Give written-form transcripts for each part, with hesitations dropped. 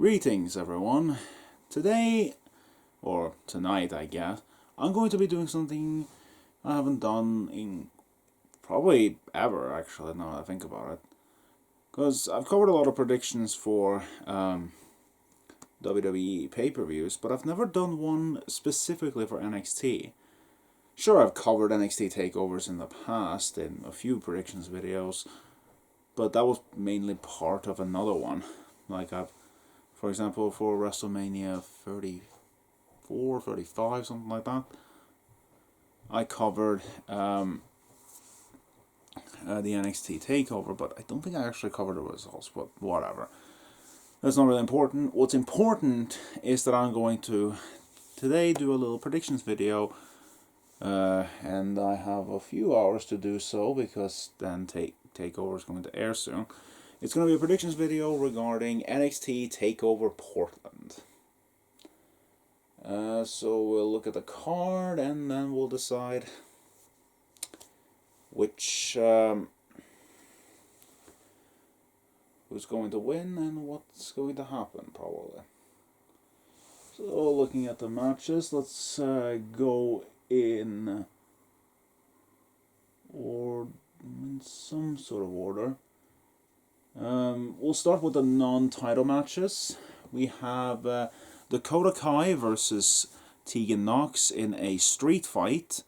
Greetings everyone. Today, or tonight I guess, I'm going to be doing something I haven't done in probably ever actually, now that I think about it. Because I've covered a lot of predictions for WWE pay-per-views, but I've never done one specifically for NXT. Sure, I've covered NXT takeovers in the past in a few predictions videos, but that was mainly part of another one. For example, for WrestleMania 34, 35, something like that, I covered the NXT Takeover, but I don't think I actually covered the results, but whatever. That's not really important. What's important is that I'm going to today do a little predictions video, and I have a few hours to do so because then Takeover is going to air soon. It's going to be a predictions video regarding NXT Takeover Portland. So we'll look at the card and then we'll decide which who's going to win and what's going to happen probably. So looking at the matches, let's go in some sort of order. We'll start with the non-title matches. We have Dakota Kai versus Tegan Nox in a street fight.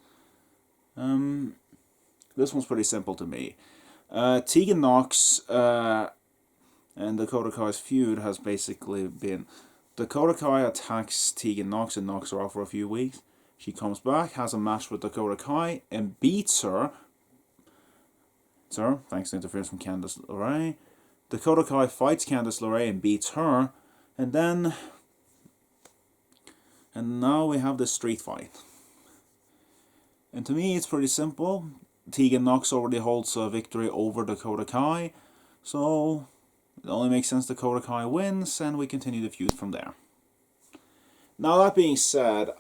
This one's pretty simple to me. Tegan Nox and Dakota Kai's feud has basically been Dakota Kai attacks Tegan Nox and knocks her off for a few weeks. She comes back, has a match with Dakota Kai, and beats her. Thanks to interference from Candice LeRae. Dakota Kai fights Candice LeRae and beats her, and now we have this street fight. And to me, it's pretty simple. Tegan Nox already holds a victory over Dakota Kai, so it only makes sense Dakota Kai wins, and we continue the feud from there. Now, that being said,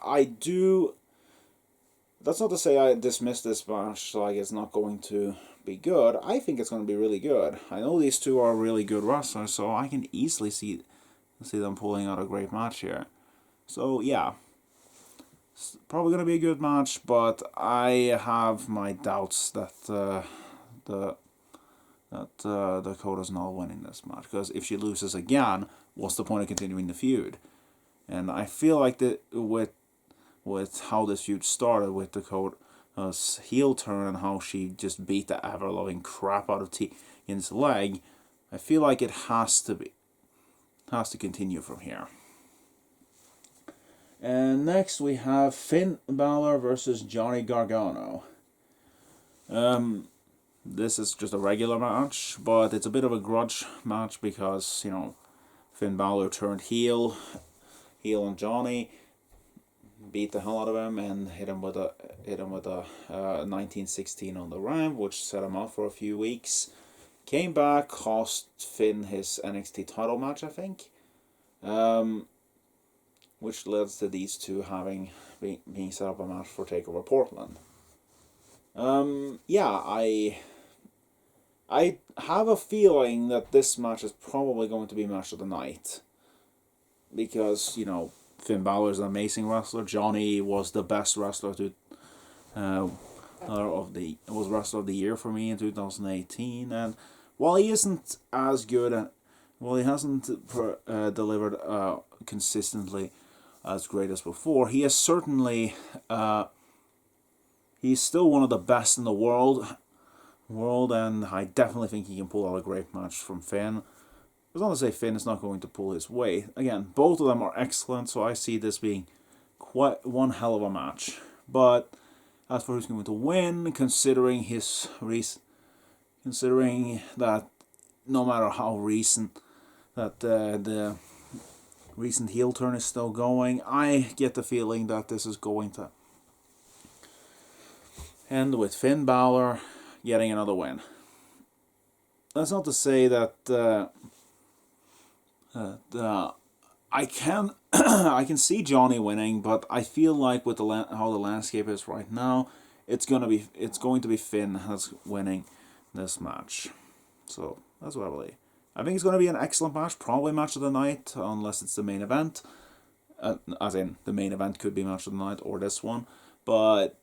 that's not to say I dismiss this match like it's not going to be good. I think it's going to be really good. I know these two are really good wrestlers, so I can easily see them pulling out a great match here. So yeah, it's probably going to be a good match, but I have my doubts that Dakota's not winning this match, because if she loses again, what's the point of continuing the feud? And I feel like with how this feud started with Dakota's heel turn and how she just beat the ever-loving crap out of Tegan's leg, I feel like it has to continue from here. And next we have Finn Bálor versus Johnny Gargano. This is just a regular match, but it's a bit of a grudge match because, you know, Finn Bálor turned heel on Johnny, beat the hell out of him, and hit him with a 1916 on the ramp, which set him up for a few weeks. Came back, cost Finn his NXT title match, I think, which led to these two being set up a match for Takeover Portland. Yeah, I have a feeling that this match is probably going to be match of the night, because, you know, Finn Bálor is an amazing wrestler. Johnny was the best wrestler was wrestler of the year for me in 2018. And while he isn't as good, he hasn't delivered consistently as great as before, he is certainly he's still one of the best in the world, and I definitely think he can pull out a great match from Finn. As long as I say Finn is not going to pull his weight. Again, both of them are excellent, so I see this being quite one hell of a match. But as for who's going to win, considering that no matter how recent that the recent heel turn is still going, I get the feeling that this is going to end with Finn Bálor getting another win. That's not to say that I can I can see Johnny winning, but I feel like with how the landscape is right now, it's going to be Finn that's winning this match. So that's what I believe. I think it's going to be an excellent match, probably match of the night, unless it's the main event. As in, the main event could be match of the night, or this one. But,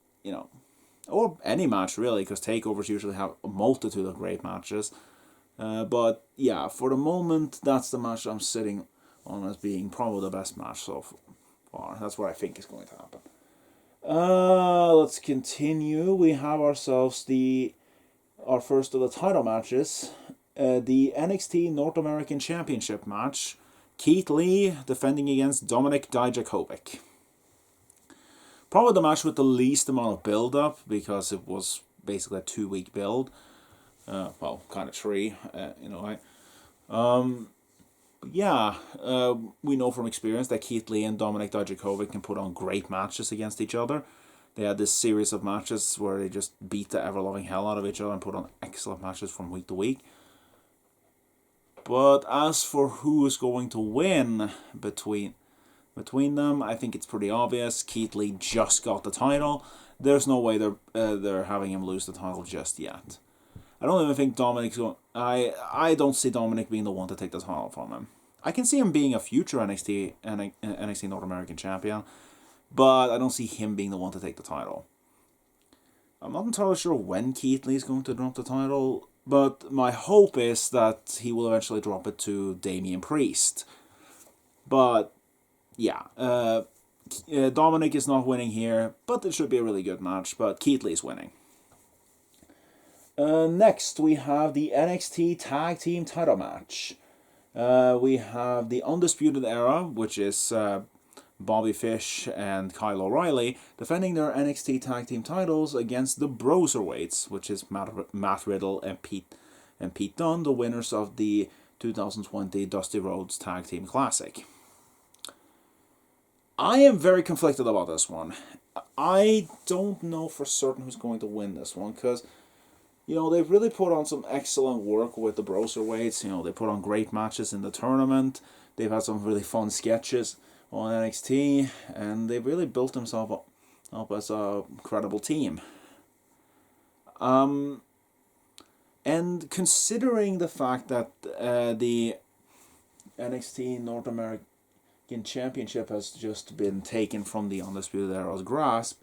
or any match really, because takeovers usually have a multitude of great matches. But yeah, for the moment, that's the match I'm sitting on as being probably the best match so far. That's what I think is going to happen. Let's continue. We have ourselves our first of the title matches. The NXT North American Championship match. Keith Lee defending against Dominik Dijakovic. Probably the match with the least amount of build-up, because it was basically a 2-week build. Well, kind of 3, we know from experience that Keith Lee and Dominik Dijakovic can put on great matches against each other. They had this series of matches where they just beat the ever-loving hell out of each other and put on excellent matches from week to week. But as for who is going to win between them, I think it's pretty obvious. Keith Lee just got the title. There's no way they're having him lose the title just yet. I don't even think Dominik's going. I don't see Dominik being the one to take the title from him. I can see him being a future NXT North American champion, but I don't see him being the one to take the title. I'm not entirely sure when Keith Lee is going to drop the title, but my hope is that he will eventually drop it to Damian Priest. But yeah, Dominik is not winning here, but it should be a really good match. But Keith Lee is winning. Next, we have the NXT Tag Team Title Match. We have the Undisputed Era, which is Bobby Fish and Kyle O'Reilly, defending their NXT Tag Team titles against the Broserweights, which is Matt Riddle and Pete Dunne, the winners of the 2020 Dusty Rhodes Tag Team Classic. I am very conflicted about this one. I don't know for certain who's going to win this one, because they've really put on some excellent work with the Broserweights. They put on great matches in the tournament. They've had some really fun sketches on NXT, and they've really built themselves up as a credible team. And considering the fact that the NXT North American Championship has just been taken from the Undisputed Era's grasp,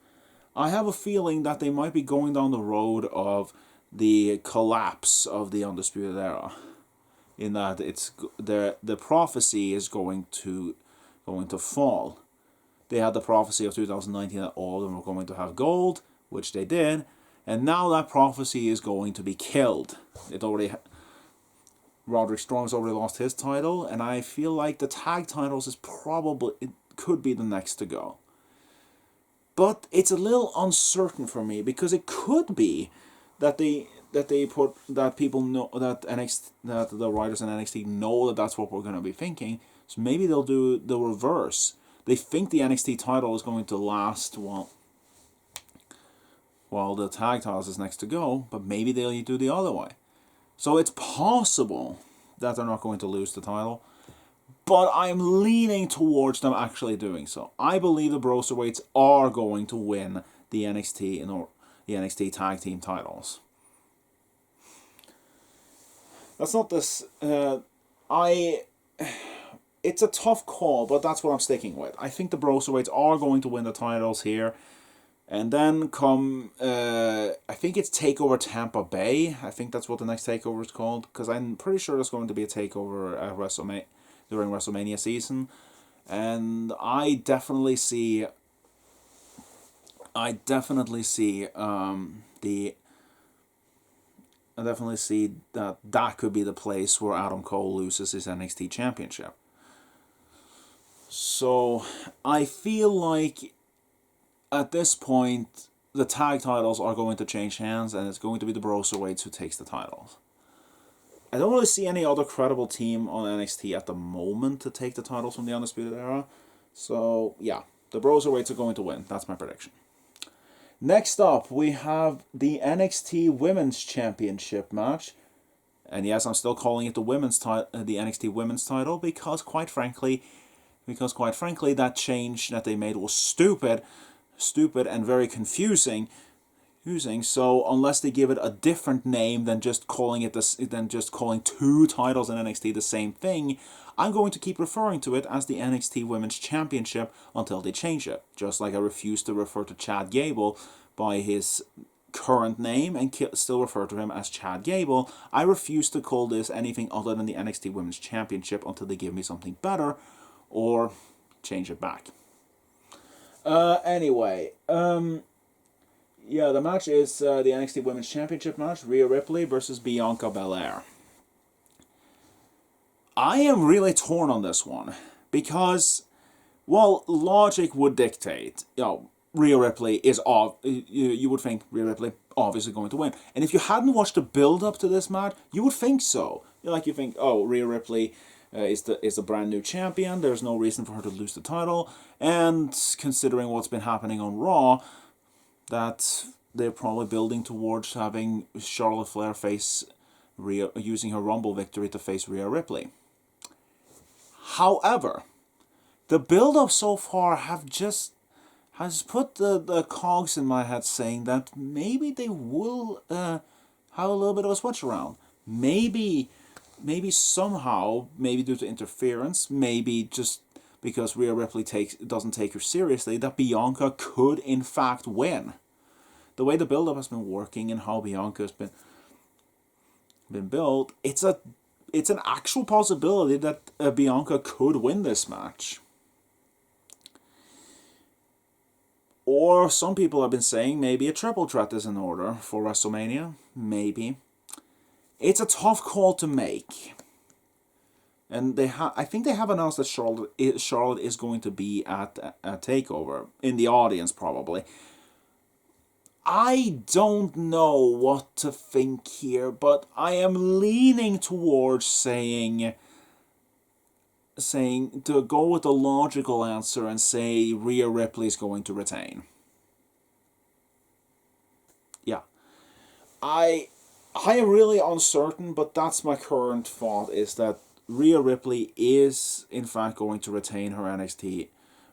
I have a feeling that they might be going down the road of the collapse of the Undisputed Era, in that it's the prophecy is going to fall. They had the prophecy of 2019 that all of them were going to have gold, which they did, and now that prophecy is going to be killed. Roderick Strong's already lost his title, and I feel like the tag titles it could be the next to go. But it's a little uncertain for me, because it could be that people know that the writers in NXT know that that's what we're going to be thinking. So maybe they'll do the reverse. They think the NXT title is going to last while the tag titles is next to go, but maybe they'll do the other way. So it's possible that they're not going to lose the title, but I'm leaning towards them actually doing so. I believe the Broserweights are going to win the NXT tag team titles. That's not this. It's a tough call, but that's what I'm sticking with. I think the Broserweights are going to win the titles here. And then I think it's TakeOver Tampa Bay. I think that's what the next TakeOver is called, because I'm pretty sure there's going to be a TakeOver at during WrestleMania season. And I definitely see that could be the place where Adam Cole loses his NXT Championship. So I feel like at this point the tag titles are going to change hands, and it's going to be the Broserweights who takes the titles. I don't really see any other credible team on NXT at the moment to take the titles from the Undisputed Era. So yeah, the Broserweights are going to win. That's my prediction. Next up, we have the NXT Women's Championship match. And yes, I'm still calling it the NXT Women's title, because quite frankly, that change that they made was stupid and very confusing, using. So unless they give it a different name than just calling two titles in NXT the same thing, I'm going to keep referring to it as the NXT Women's Championship until they change it. Just like I refuse to refer to Chad Gable by his current name and still refer to him as Chad Gable, I refuse to call this anything other than the NXT Women's Championship until they give me something better or change it back. Anyway, the match is the NXT Women's Championship match, Rhea Ripley versus Bianca Belair. I am really torn on this one because, well, logic would dictate, Rhea Ripley is you would think Rhea Ripley obviously going to win. And if you hadn't watched the build-up to this match, you would think so. You think, Rhea Ripley is the brand new champion, there's no reason for her to lose the title, and considering what's been happening on Raw, that they're probably building towards having Charlotte Flair face Rhea, using her Rumble victory to face Rhea Ripley. However, the build-up so far has put the cogs in my head saying that maybe they will have a little bit of a switch around. Maybe somehow, maybe due to interference, maybe just because Rhea Ripley doesn't take her seriously, that Bianca could in fact win. The way the build-up has been working and how Bianca has been built, it's an actual possibility that Bianca could win this match. Or some people have been saying maybe a triple threat is in order for WrestleMania. Maybe. It's a tough call to make. And I think they have announced that Charlotte is going to be at a TakeOver. In the audience, probably. I don't know what to think here, but I am leaning towards saying to go with the logical answer and say Rhea Ripley is going to retain. Yeah. I am really uncertain, but that's my current thought, is that Rhea Ripley is in fact going to retain her NXT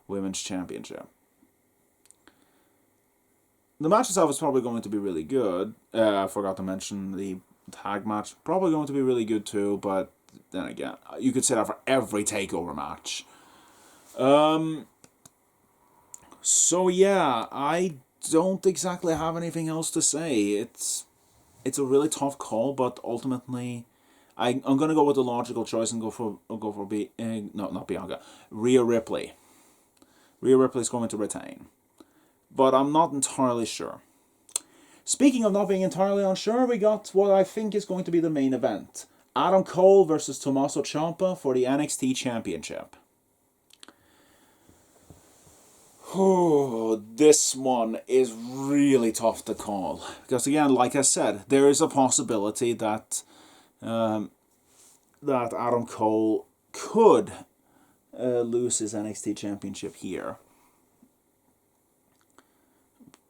Women's Championship. The match itself is probably going to be really good. I forgot to mention the tag match. Probably going to be really good too, but then again, you could say that for every TakeOver match. So yeah, I don't exactly have anything else to say. It's a really tough call, but ultimately, I'm gonna go with the logical choice and go for not Bianca, Rhea Ripley. Rhea Ripley is going to retain, but I'm not entirely sure. Speaking of not being entirely unsure, we got what I think is going to be the main event. Adam Cole versus Tommaso Ciampa for the NXT Championship. Oh, this one is really tough to call. Because again, like I said, there is a possibility that Adam Cole could lose his NXT Championship here.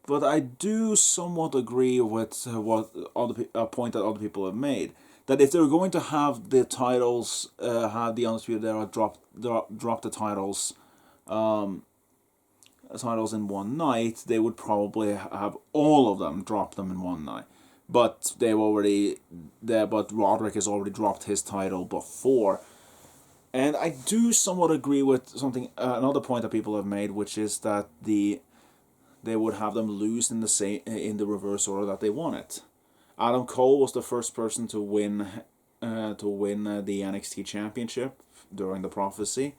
But I do somewhat agree with a point that other people have made. That if they're going to have the titles, have the Undisputed Era drop the titles in one night, they would probably have all of them drop them in one night. But Roderick has already dropped his title before. And I do somewhat agree with another point that people have made, which is that they would have them lose in the reverse order that they won it. Adam Cole was the first person to win the NXT Championship during the Prophecy.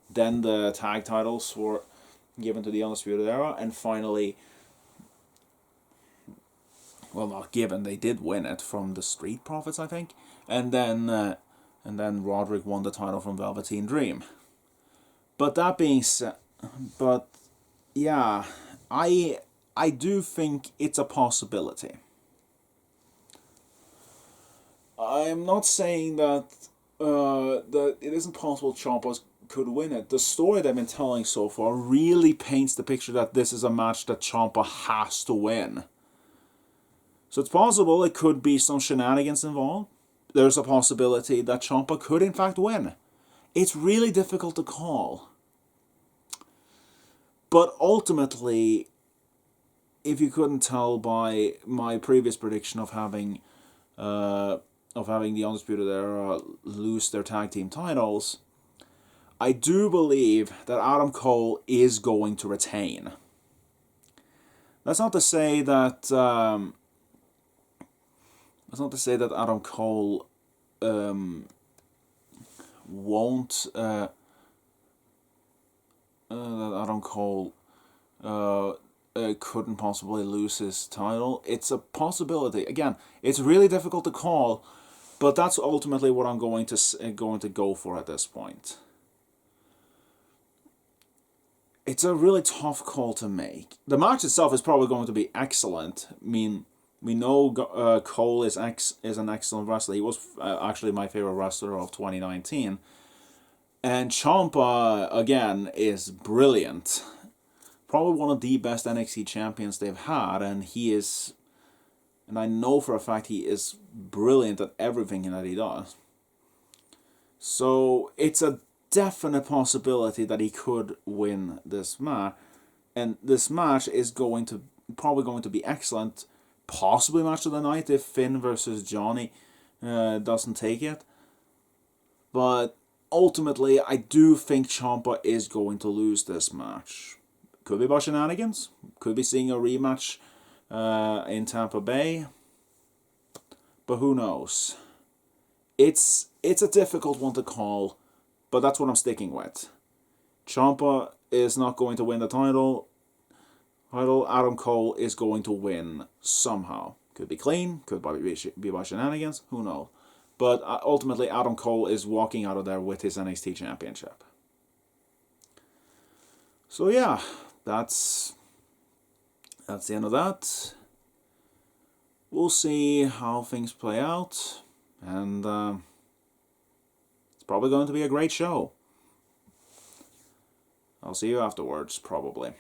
Then the tag titles were given to the Undisputed Era, and finally, well, not given, they did win it from the Street Profits, I think, and then Roderick won the title from Velveteen Dream. But that being said, yeah, I do think it's a possibility. I'm not saying that it isn't possible Ciampa could win it. The story they've been telling so far really paints the picture that this is a match that Ciampa has to win. So it's possible it could be some shenanigans involved. There's a possibility that Ciampa could in fact win. It's really difficult to call. But ultimately, if you couldn't tell by my previous prediction of having the Undisputed Era lose their tag team titles, I do believe that Adam Cole is going to retain. That's not to say that Adam Cole won't. That Adam Cole couldn't possibly lose his title. It's a possibility. Again, it's really difficult to call, but that's ultimately what I'm going to go for at this point. It's a really tough call to make. The match itself is probably going to be excellent. I mean, we know Cole is an excellent wrestler. He was actually my favorite wrestler of 2019. And Ciampa, again, is brilliant. Probably one of the best NXT champions they've had, and I know for a fact he is brilliant at everything that he does. So it's a definite possibility that he could win this match, and this match is probably going to be excellent, possibly match of the night if Finn versus Johnny doesn't take it. But ultimately, I do think Ciampa is going to lose this match. Could be by shenanigans. Could be seeing a rematch in Tampa Bay. But who knows? It's a difficult one to call, but that's what I'm sticking with. Ciampa is not going to win the title. Adam Cole is going to win somehow. Could be clean, could be by shenanigans, who knows. But ultimately, Adam Cole is walking out of there with his NXT Championship. So yeah, that's the end of that. We'll see how things play out, and it's probably going to be a great show. I'll see you afterwards, probably.